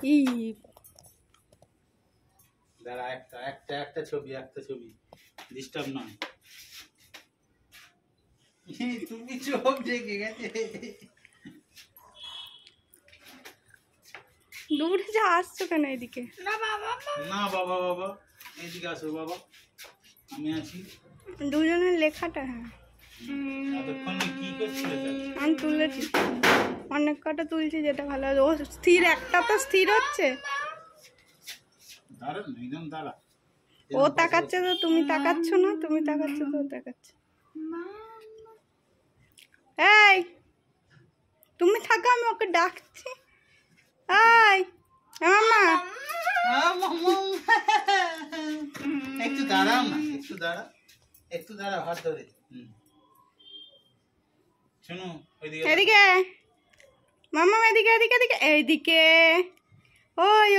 ই দাঁড়া, একটা ছবি ডিস্টার্ব নয়। তুমি চোখ ঢেকে গেছে। দূরে যা আসছো কেন এদিকে? না বাবা এইদিকে আসো বাবা, আমি আছি। দুজনের লেখাটা। হ্যাঁ এতক্ষণে কি করছিলে? আমি তুলেছি, অনেক কটা তুলছি, যেটা ভালো হবে। ও স্থির, একটা তো স্থির হচ্ছে। দাঁড়া একদম দাঁড়া। ও তাকাচ্ছে তো তুমি তাকাচ্ছ না, তুমি তাকাচ্ছ তো ও তাকাচ্ছে। এই তুমি থাকো, আমি ওকে ডাকছি। এই মামা, একটু দাঁড়াও না, একটু দাঁড়াও হাত ধরে। শোনো এদিকে মামা, এদিকে এদিকে এদিকে এইদিকে। ওই